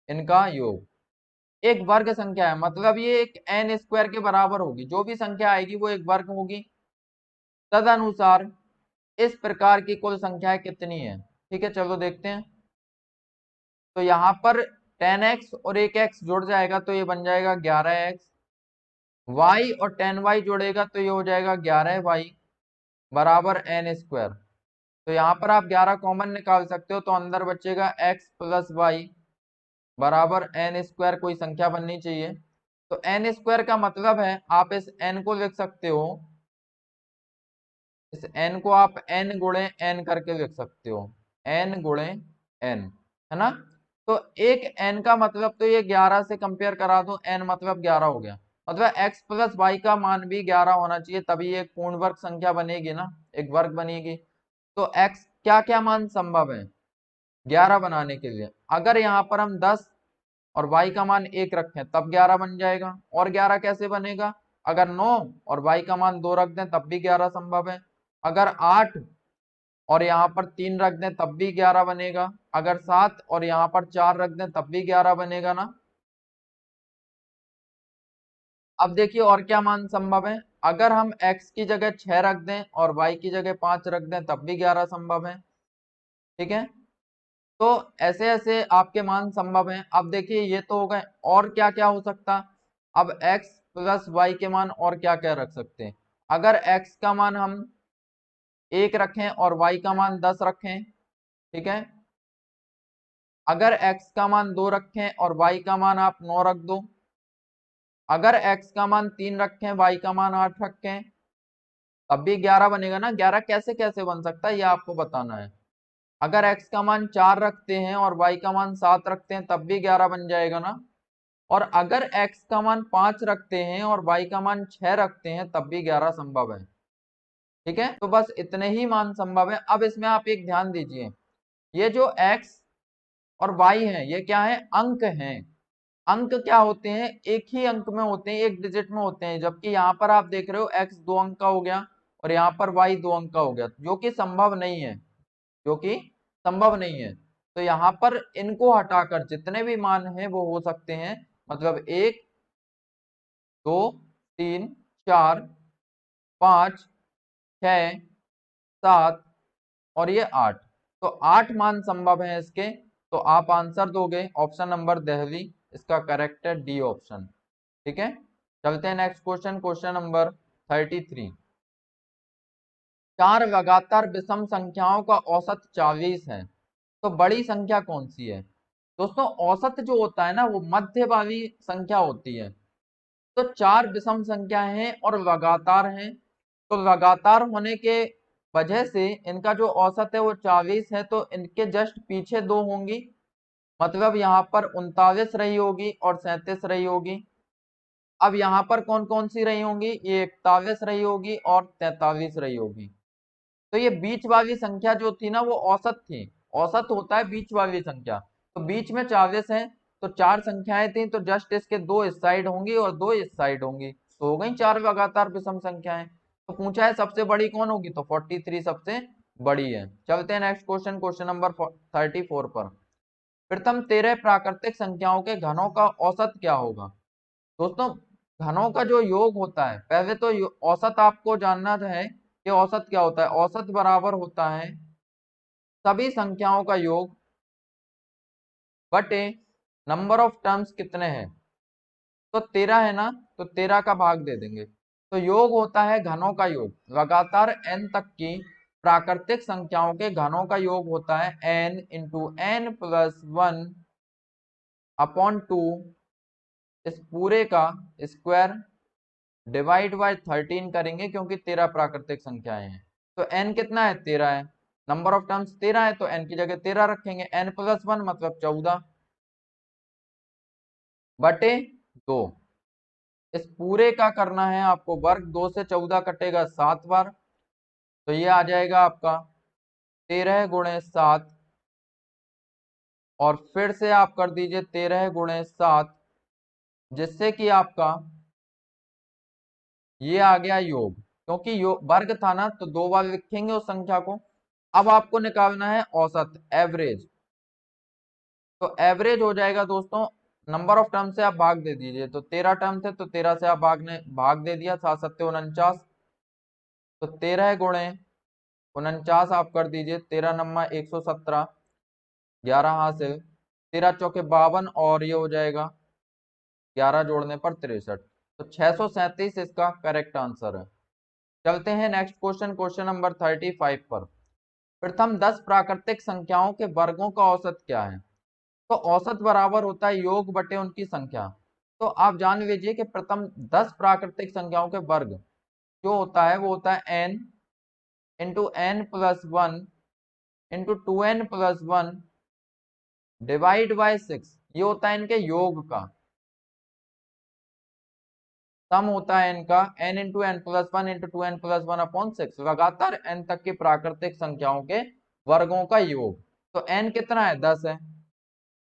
इनका योग एक वर्ग संख्या है, मतलब ये एक एन स्क्वायर के बराबर होगी, जो भी संख्या आएगी वो एक वर्ग होगी। तदनुसार इस प्रकार की कुल संख्या कितनी है? ठीक है, चलो देखते हैं। तो यहाँ पर 10x और एक x जुड़ जाएगा तो ये बन जाएगा 11x, y और 10y जोड़ेगा तो ये हो जाएगा 11y बराबर एन स्क्वायर। तो यहाँ पर आप 11 कॉमन निकाल सकते हो, तो अंदर बचेगा x प्लस वाई बराबर एन स्क्वायर, कोई संख्या बननी चाहिए। तो एन स्क्वायर का मतलब है, आप इस n को लिख सकते हो, इस n को आप n गुणे n करके लिख सकते हो, n गुणे n, है ना। तो एक n का मतलब, तो ये 11 से कंपेयर करा दो, n मतलब 11 हो गया, मतलब x प्लस वाई का मान भी 11 होना चाहिए, तभी एक पूर्ण वर्ग संख्या बनेगी ना, एक वर्ग बनेगी। तो x क्या क्या मान संभव है 11 बनाने के लिए? अगर यहाँ पर हम 10 और y का मान 1 रखें तब 11 बन जाएगा, और 11 कैसे बनेगा? अगर 9 और y का मान 2 रख दें तब भी 11 संभव है, अगर 8 और यहाँ पर 3 रख दें तब भी 11 बनेगा, अगर 7 और यहाँ पर 4 रख दें तब भी 11 बनेगा ना। अब देखिए और क्या मान संभव है, अगर हम x की जगह 6 रख दें और y की जगह 5 रख दें तब भी 11 संभव है। ठीक है, तो ऐसे ऐसे आपके मान संभव हैं। अब देखिए ये तो हो गए, और क्या क्या हो सकता। अब x प्लस वाई के मान और क्या क्या रख सकते हैं? अगर x का मान हम 1 रखें और y का मान 10 रखें, ठीक है, अगर x का मान 2 रखें और y का मान आप 9 रख दो, अगर x का मान 3 रखें y का मान 8 रखें तब भी 11 बनेगा ना। 11 कैसे कैसे बन सकता है ये आपको बताना है। अगर x का मान 4 रखते हैं और y का मान 7 रखते हैं तब भी 11 बन जाएगा ना। और अगर x का मान 5 रखते हैं और y का मान 6 रखते हैं तब भी 11 संभव है। ठीक है, तो बस इतने ही मान संभव है। अब इसमें आप एक ध्यान दीजिए, ये जो x और y है ये क्या है? अंक हैं। अंक क्या होते हैं? एक ही अंक में होते हैं, एक डिजिट में होते हैं, जबकि यहाँ पर आप देख रहे हो x 2 अंक का हो गया और यहाँ पर y 2 अंक का हो गया, जो कि संभव नहीं है, जो कि संभव नहीं है। तो यहाँ पर इनको हटाकर जितने भी मान हैं वो हो सकते हैं, मतलब 1 2 3 4 5 6 7 और ये 8, तो 8 मान संभव है इसके। तो आप आंसर दोगे ऑप्शन नंबर दिल्ली, इसका करेक्ट है डी ऑप्शन। ठीक है, चलते हैं नेक्स्ट क्वेश्चन, क्वेश्चन नंबर 33। चार लगातार विषम संख्याओं का औसत 40 है, तो बड़ी संख्या कौन सी है? दोस्तों औसत जो होता है ना वो मध्य वाली संख्या होती है। तो चार विषम संख्या हैं और लगातार हैं, तो लगातार होने के वजह से इनका जो औसत है वो 40 है, तो इनके जस्ट पीछे दो होंगी, मतलब यहाँ पर 39 रही होगी और 37 रही होगी। अब यहाँ पर कौन कौन सी रही होंगी? ये 41 रही होगी और 43 रही होगी। तो ये बीच वाली संख्या जो थी ना वो औसत थी, औसत होता है बीच वाली संख्या। तो बीच में 40 है, तो चार संख्याएं थी, तो जस्ट इसके दो इस साइड होंगी और दो इस साइड होंगी, तो हो गई चार लगातार विषम संख्याएं। तो पूछा है सबसे बड़ी कौन होगी, तो 43 सबसे बड़ी है। चलते हैं नेक्स्ट क्वेश्चन, क्वेश्चन नंबर 34 पर। प्रथम 13 प्राकृतिक संख्याओं के घनों का औसत क्या होगा? दोस्तों घनों का जो योग होता है, पहले तो औसत आपको जानना है कि औसत क्या होता है। औसत बराबर होता है सभी संख्याओं का योग बटे नंबर ऑफ टर्म्स कितने हैं। तो 13 है ना, तो 13 का भाग दे देंगे। तो योग होता है घनों का योग, लगातार n तक की प्राकृतिक संख्याओं के घनों का योग होता है n into n plus 1 upon 2, इस पूरे का स्क्वायर डिवाइड बाय 13 करेंगे, क्योंकि 13 प्राकृतिक संख्याएं हैं। तो n कितना है, 13 है, नंबर ऑफ टर्म्स 13 है, तो n की जगह 13 रखेंगे, n प्लस 1 मतलब 14 बटे 2। इस पूरे का करना है आपको वर्ग, 2 से 14 कटेगा 7 बार, तो ये आ जाएगा आपका 13 गुणे 7, और फिर से आप कर दीजिए 13 गुणे 7, जिससे कि आपका ये आ गया योग, क्योंकि योग वर्ग था ना, तो 2 बार लिखेंगे उस संख्या को। अब आपको निकालना है औसत, एवरेज। तो एवरेज हो जाएगा दोस्तों, नंबर ऑफ टर्म से आप भाग दे दीजिए, तो 13 टर्म थे तो 13 से आप भाग दे दिया, 7 सत्ते 49, तो 13 गुणे 49 आप कर दीजिए, 13 नम्मा 117, 11 हासिल, 13 चौके 52, और ये हो जाएगा 11 जोड़ने पर 63, तो 637 इसका करेक्ट आंसर है। चलते हैं नेक्स्ट क्वेश्चन, क्वेश्चन नंबर 35 पर। प्रथम 10 प्राकृतिक संख्याओं के वर्गों का औसत क्या है? तो औसत बराबर होता है योग बटे उनकी संख्या। तो आप जान लीजिए कि प्रथम 10 प्राकृतिक संख्याओं के वर्ग जो होता है वो होता है n into n plus 1 into 2n plus 1 divide by 6, ये होता है इनके योग का, सम होता है इनका n into n plus 1 into 2n plus 1 upon 6, लगातार n तक की प्राकृतिक संख्याओं के वर्गों का योग। तो n कितना है, 10 है,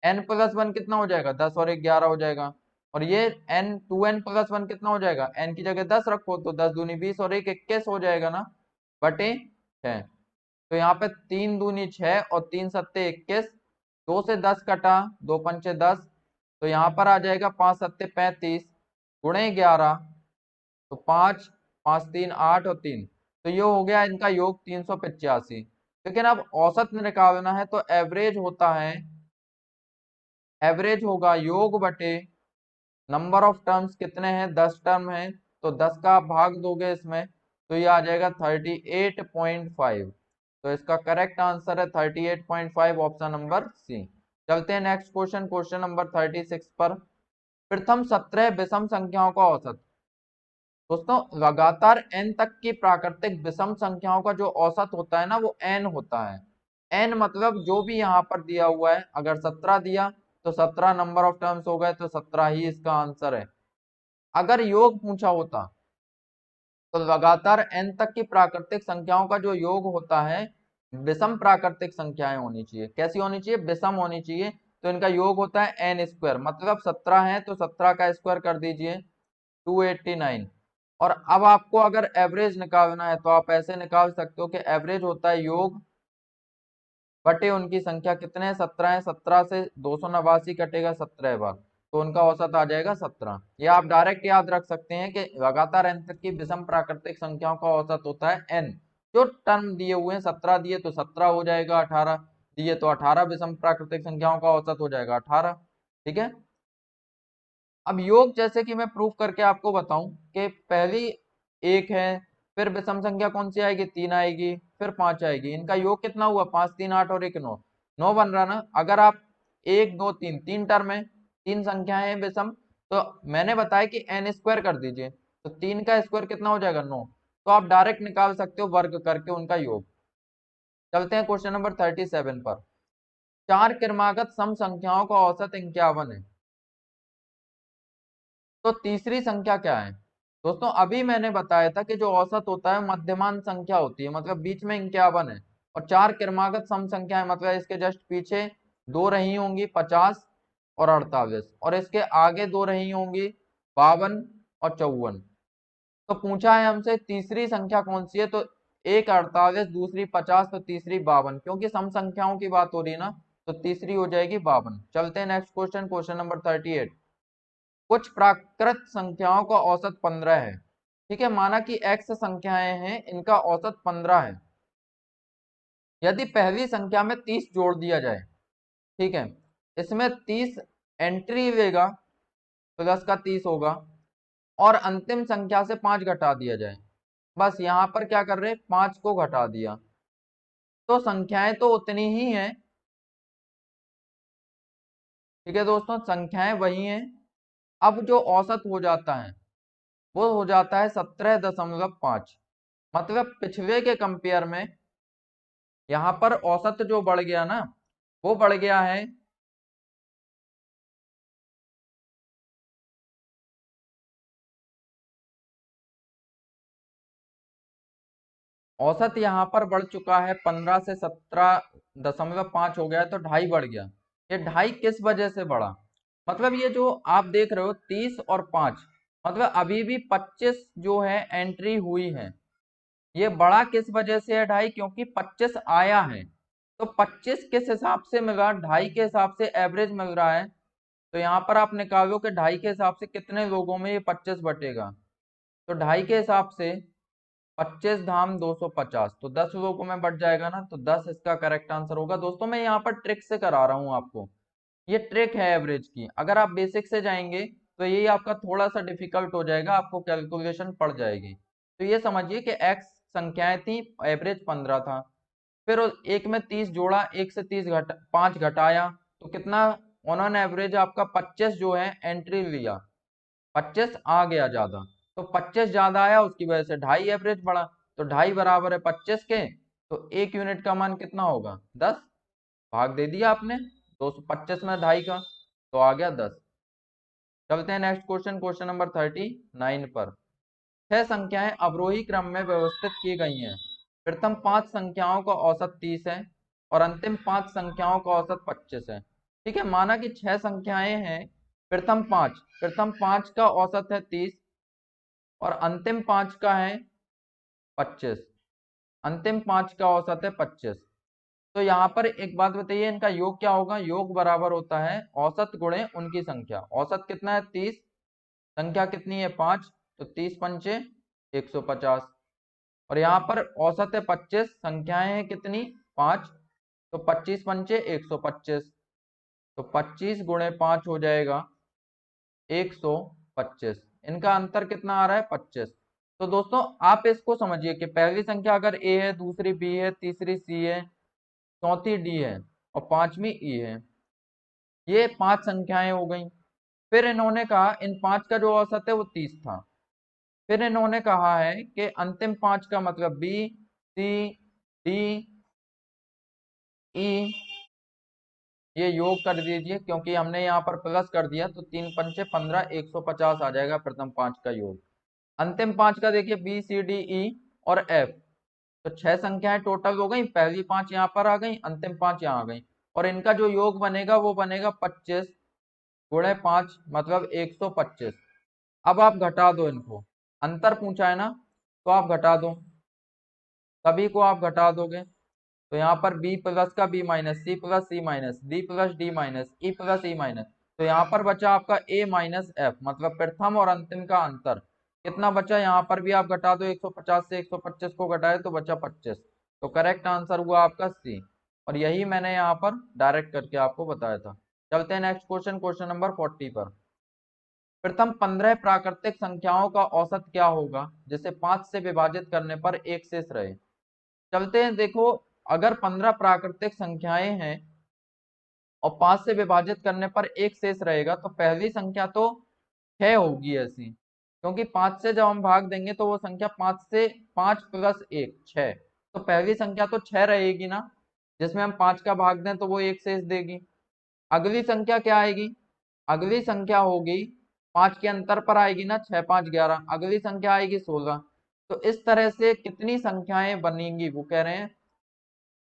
n प्लस 1 कितना हो जाएगा, 10 और 1 11 हो जाएगा, और ये n 2n प्लस 1 कितना हो जाएगा, n की जगह 10 रखो, तो 10 दूनी 20 और 1 21 हो जाएगा ना, बटे 6। तो यहाँ पे 3 दूनी 6 और 3 सत्ते 21, 2 से 10 कटा, 2 पंचे 10, तो यहाँ पर आ जाएगा 5 सत्ते 35 गुणे 11, तो 5 5 3 8 और 3, तो ये हो गया इनका योग 385। लेकिन अब औसत निकालना है, तो एवरेज होता है, एवरेज होगा योग बटे नंबर ऑफ टर्म्स कितने हैं, 10 टर्म है, तो 10 का आप भाग दोगे इसमें, तो ये आ जाएगा 38.5। तो इसका करेक्ट आंसर है 38.5, ऑप्शन नंबर सी। चलते हैं नेक्स्ट क्वेश्चन, क्वेश्चन नंबर 36 पर। प्रथम 17 विषम संख्याओं का औसत। दोस्तों लगातार n तक की प्राकृतिक विषम संख्याओं का जो औसत होता है ना, वो n होता है। n मतलब जो भी यहाँ पर दिया हुआ है, अगर 17 दिया तो 17 नंबर ऑफ टर्म्स हो गए, तो 17 ही इसका आंसर है। अगर योग पूछा होता तो लगातार n तक की प्राकृतिक संख्याओं का जो योग होता है, विषम प्राकृतिक संख्याएं होनी चाहिए। कैसी होनी चाहिए, विषम होनी चाहिए। तो इनका योग होता है n स्क्वायर, मतलब 17 है तो 17 का स्क्वायर कर दीजिए, 289। और अब आपको अगर एवरेज निकालना है, तो आप ऐसे निकाल सकते हो कि एवरेज होता है योग बटे उनकी संख्या, कितने 17 है, 17 से 289 कटेगा 17 बार, तो उनका औसत आ जाएगा 17। ये आप डायरेक्ट याद रख सकते हैं कि लगातार n तक की विषम प्राकृतिक संख्याओं का औसत होता है n। जो टर्म दिए हुए हैं, 17 दिए तो 17 हो जाएगा, 18 दिए तो 18 विषम प्राकृतिक संख्याओं का औसत हो जाएगा 18। ठीक है, अब योग जैसे कि मैं प्रूफ करके आपको बताऊं कि पहली 1 है, फिर विषम संख्या कौन सी आएगी, 3 आएगी, फिर 5 आएगी, इनका योग कितना हुआ, 5 3 8 और 1 9, 9 बन रहा ना। अगर आप 1 2 3 तीन टर्म है, तीन संख्याएं हैं विषम, तो मैंने बताया कि n स्क्वायर कर दीजिए, तो 3 का स्क्वायर कितना हो जाएगा, 9। तो आप डायरेक्ट निकाल सकते हो वर्ग करके उनका योग। चलते हैं क्वेश्चन नंबर 37 पर। चार क्रमागत सम संख्याओं का औसत 51 है, तो तीसरी संख्या क्या है? दोस्तों अभी मैंने बताया था कि जो औसत होता है मध्यमान संख्या होती है, मतलब बीच में 51 है, और चार क्रमागत सम संख्या है, मतलब इसके जस्ट पीछे दो रही होंगी 50 और 48, और इसके आगे दो रही होंगी 52 और 54। तो पूछा है हमसे तीसरी संख्या कौन सी है, तो एक 48, दूसरी 50, तो तीसरी 52, क्योंकि सम संख्याओं की बात हो रही है ना, तो तीसरी हो जाएगी 52। चलते हैं नेक्स्ट क्वेश्चन, क्वेश्चन नंबर 38। कुछ प्राकृत संख्याओं का औसत 15 है। ठीक है, माना कि x संख्याएं हैं, इनका औसत 15 है। यदि पहली संख्या में 30 जोड़ दिया जाए, ठीक है, इसमें 30 एंट्री लेगा, प्लस का 30 होगा, और अंतिम संख्या से 5 घटा दिया जाए। बस यहाँ पर क्या कर रहे हैं, 5 को घटा दिया, तो संख्याएं तो उतनी ही हैं। ठीक है दोस्तों, संख्याएं वही हैं। अब जो औसत हो जाता है वो हो जाता है 17.5। मतलब पिछले के कंपेयर में यहाँ पर औसत जो बढ़ गया ना, वो बढ़ गया है औसत यहाँ पर बढ़ चुका है 15 से 17.5 हो गया है, तो 2.5 बढ़ गया। ये 2.5 किस वजह से बढ़ा, मतलब ये जो आप देख रहे हो 30 और 5, मतलब अभी भी 25 जो है एंट्री हुई है। ये बढ़ा किस वजह से है 2.5, क्योंकि 25 आया है। तो 25 किस हिसाब से मिल रहा, 2.5 के हिसाब से एवरेज मिल रहा है। तो यहाँ पर आप निकालो कि 2.5 के हिसाब से कितने लोगों में ये 25 बटेगा। तो 2.5 के हिसाब से 25 धाम 250, तो 10 लोगों में बढ़ जाएगा ना, तो 10 इसका करेक्ट आंसर होगा। दोस्तों मैं यहाँ पर ट्रिक से करा रहा हूँ आपको, ये ट्रिक है एवरेज की। अगर आप बेसिक से जाएंगे तो यही आपका थोड़ा सा डिफिकल्ट हो जाएगा, आपको कैलकुलेशन पड़ जाएगी। तो ये समझिए कि x संख्याएं थी, एवरेज 15 था, फिर एक में 30 जोड़ा, एक से 5 घटाया, तो कितना ऑन एवरेज आपका 25 जो है एंट्री लिया, 25 आ गया ज्यादा, तो 25 ज्यादा आया, उसकी वजह से 2.5 एवरेज बढ़ा। तो 2.5 बराबर है 25 के, तो 1 यूनिट का मान कितना होगा, 10। भाग दे दिया आपने 225 में 2.5 का, तो आ गया 10। चलते हैं नेक्स्ट क्वेश्चन, क्वेश्चन नंबर 39 पर। 6 संख्याएं अवरोही क्रम में व्यवस्थित की गई हैं। प्रथम 5 संख्याओं का औसत 30 है और अंतिम 5 संख्याओं का औसत 25 है। ठीक है, माना कि 6 संख्याएं हैं, प्रथम 5 का औसत है 30 और अंतिम 5 का है 25। अंतिम 5 का औसत है 25। तो यहाँ पर एक बात बताइए, इनका योग क्या होगा, योग बराबर होता है औसत गुणे उनकी संख्या। औसत कितना है 30, संख्या कितनी है 5, तो 30 पंचे 150, और यहाँ पर औसत है 25, संख्याएं हैं कितनी 5, तो 25 पंचे 125, तो 25 गुणे 5 हो जाएगा 125। इनका अंतर कितना आ रहा है 25। तो दोस्तों आप इसको समझिए कि पहली संख्या अगर a है, दूसरी b है, तीसरी c है, चौथी d है और पांचवी e है, ये 5 संख्याएं हो गई। फिर इन्होंने कहा इन 5 का जो औसत है वो 30 था। फिर इन्होंने कहा है कि अंतिम 5 का मतलब b, c, d, e, ये योग कर दीजिए, क्योंकि हमने यहाँ पर प्लस कर दिया, तो 3 पंचे 15, 150 आ जाएगा प्रथम 5 का योग। अंतिम 5 का देखिए बी सी डी ई और एफ, तो 6 संख्याएं टोटल हो गई, पहली 5 यहाँ पर आ गई, अंतिम 5 यहाँ आ गई, और इनका जो योग बनेगा वो बनेगा 25 गुणे 5, मतलब 125। अब आप घटा दो इनको, अंतर पूछा है ना, तो आप घटा दो, सभी को आप घटा दोगे, तो यहाँ पर b प्लस का b minus, c plus c minus, d plus d minus, e plus e minus, तो यहाँ पर बचा आपका a माइनस f, मतलब प्रथम और अंतिम का अंतर कितना बचा। यहाँ पर भी आप घटा दो, 150 से 125 को घटाए तो बचा 25, तो करेक्ट आंसर हुआ आपका c। और यही मैंने यहाँ पर डायरेक्ट करके आपको बताया था। चलते हैं नेक्स्ट क्वेश्चन, क्वेश्चन नंबर 40 पर। प्रथम 15 प्राकृतिक संख्याओं का औसत क्या होगा जिसे 5 से विभाजित करने पर एक शेष रहे। चलते हैं, देखो अगर 15 प्राकृतिक संख्याएं हैं और 5 से विभाजित करने पर एक शेष रहेगा, तो पहली संख्या तो 6 होगी ऐसी, क्योंकि 5 से जब हम भाग देंगे तो वो संख्या 5 से 5 प्लस 1 6, तो पहली संख्या तो 6 रहेगी ना, जिसमें हम 5 का भाग दें तो वो एक शेष देगी। अगली संख्या क्या आएगी, अगली संख्या होगी 5 के अंतर पर आएगी ना, 6 5 11, अगली संख्या आएगी 16। तो इस तरह से कितनी संख्याएं बनेंगी, वो कह रहे हैं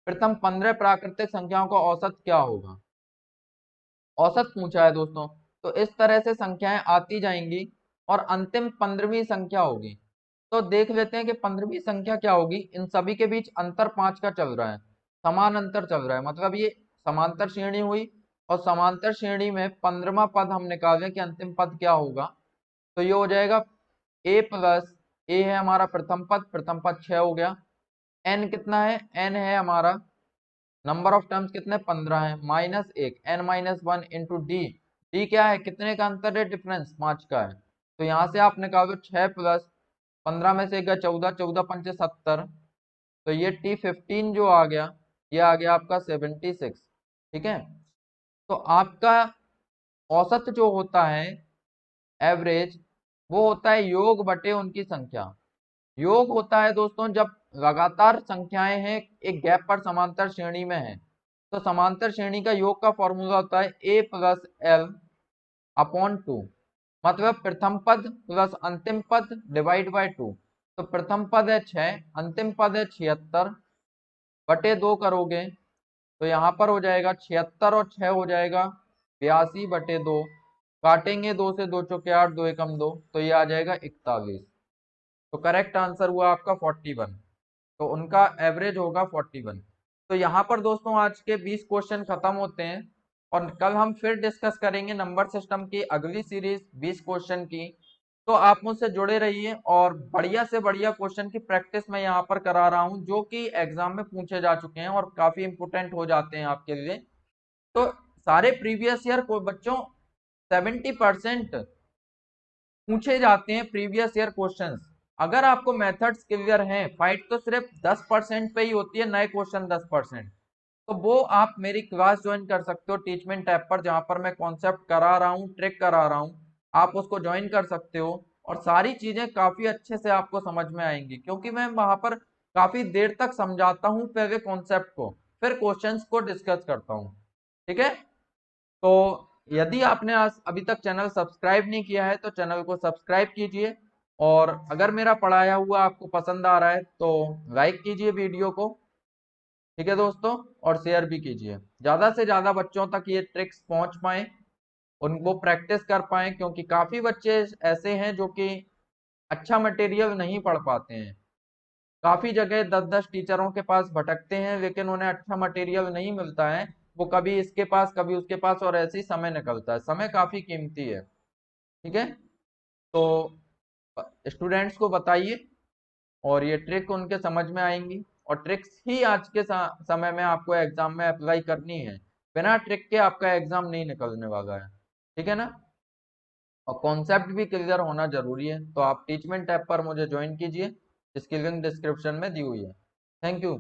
प्रथम 15 प्राकृतिक संख्याओं का औसत क्या होगा, औसत पूछा है दोस्तों। तो इस तरह से संख्याएं आती जाएंगी और अंतिम 15वीं संख्या होगी। तो देख लेते हैं कि 15वीं संख्या क्या होगी। इन सभी के बीच अंतर 5 का चल रहा है, समान अंतर चल रहा है, मतलब ये समांतर श्रेणी हुई, और समांतर श्रेणी में 15वां पद हम निकालें कि अंतिम पद क्या होगा, तो ये हो जाएगा a प्लस a है हमारा प्रथम पद, प्रथम पद 6 हो गया, n कितना है, n है हमारा नंबर ऑफ टर्म्स कितने 15 है, minus 1 n minus 1 into D, T क्या है, कितने का अंतर है, डिफरेंस 5 का है। तो यहाँ से आप निकालो 6 प्लस 15 में से गया 14, 14 पंचे 70, तो ये T15 जो आ गया, ये आ गया आपका 76। ठीक है, तो आपका औसत जो होता है, एवरेज, वो होता है योग बटे उनकी संख्या। योग होता है दोस्तों जब लगातार संख्याएं हैं एक गैप पर समांतर श्रेणी में है, तो समांतर श्रेणी का योग का फॉर्मूला होता है a प्लस एल अपॉन 2, मतलब प्रथम पद प्लस अंतिम पद डिवाइड बाय 2। तो प्रथम पद है 6, अंतिम पद है 76, बटे 2 करोगे तो यहाँ पर हो जाएगा 76 और 6 हो जाएगा 82 बटे 2, काटेंगे 2 से, 2 चौके 8, 2 एकम 2, तो ये आ जाएगा 41। तो करेक्ट आंसर हुआ आपका 41, तो उनका एवरेज होगा 41। तो यहाँ पर दोस्तों आज के 20 क्वेश्चन खत्म होते हैं, और कल हम फिर डिस्कस करेंगे नंबर सिस्टम की अगली सीरीज 20 क्वेश्चन की। तो आप मुझसे जुड़े रहिए, और बढ़िया से बढ़िया क्वेश्चन की प्रैक्टिस मैं यहाँ पर करा रहा हूँ जो कि एग्जाम में पूछे जा चुके हैं और काफी इंपोर्टेंट हो जाते हैं आपके लिए। तो सारे प्रीवियस ईयर को बच्चों 70% पूछे जाते हैं प्रीवियस ईयर क्वेश्चंस। अगर आपको मेथड्स क्लियर हैं, फाइट तो सिर्फ 10% पे ही होती है, नए क्वेश्चन 10%। तो वो आप मेरी क्लास ज्वाइन कर सकते हो टीचमेंट ऐप पर, जहां पर मैं कॉन्सेप्ट करा रहा हूँ, ट्रिक करा रहा हूँ। आप उसको ज्वाइन कर सकते हो, और सारी चीजें काफी अच्छे से आपको समझ में आएंगी, क्योंकि मैं वहां पर काफी देर तक समझाता हूँ पहले कॉन्सेप्ट को, फिर क्वेश्चंस को डिस्कस करता हूँ। ठीक है, तो यदि आपने आज अभी तक चैनल सब्सक्राइब नहीं किया है तो चैनल को सब्सक्राइब कीजिए, और अगर मेरा पढ़ाया हुआ आपको पसंद आ रहा है तो लाइक कीजिए वीडियो को। ठीक है दोस्तों, और शेयर भी कीजिए, ज्यादा से ज्यादा बच्चों तक ये ट्रिक्स पहुंच पाए, उनको प्रैक्टिस कर पाए, क्योंकि काफी बच्चे ऐसे हैं जो कि अच्छा मटेरियल नहीं पढ़ पाते हैं। काफी जगह 10-10 टीचरों के पास भटकते हैं, लेकिन उन्हें अच्छा मटेरियल नहीं मिलता है। वो कभी इसके पास कभी उसके पास, और ऐसे ही समय निकलता है, समय काफी कीमती है। ठीक है, तो स्टूडेंट्स को बताइए, और ये ट्रिक उनके समझ में आएंगी, और ट्रिक्स ही आज के समय में आपको एग्जाम में अप्लाई करनी है। बिना ट्रिक के आपका एग्जाम नहीं निकलने वाला है। ठीक है ना, और कॉन्सेप्ट भी क्लियर होना जरूरी है। तो आप टीचमेंट ऐप पर मुझे ज्वाइन कीजिए, इसकी लिंक डिस्क्रिप्शन में दी हुई है। Thank you.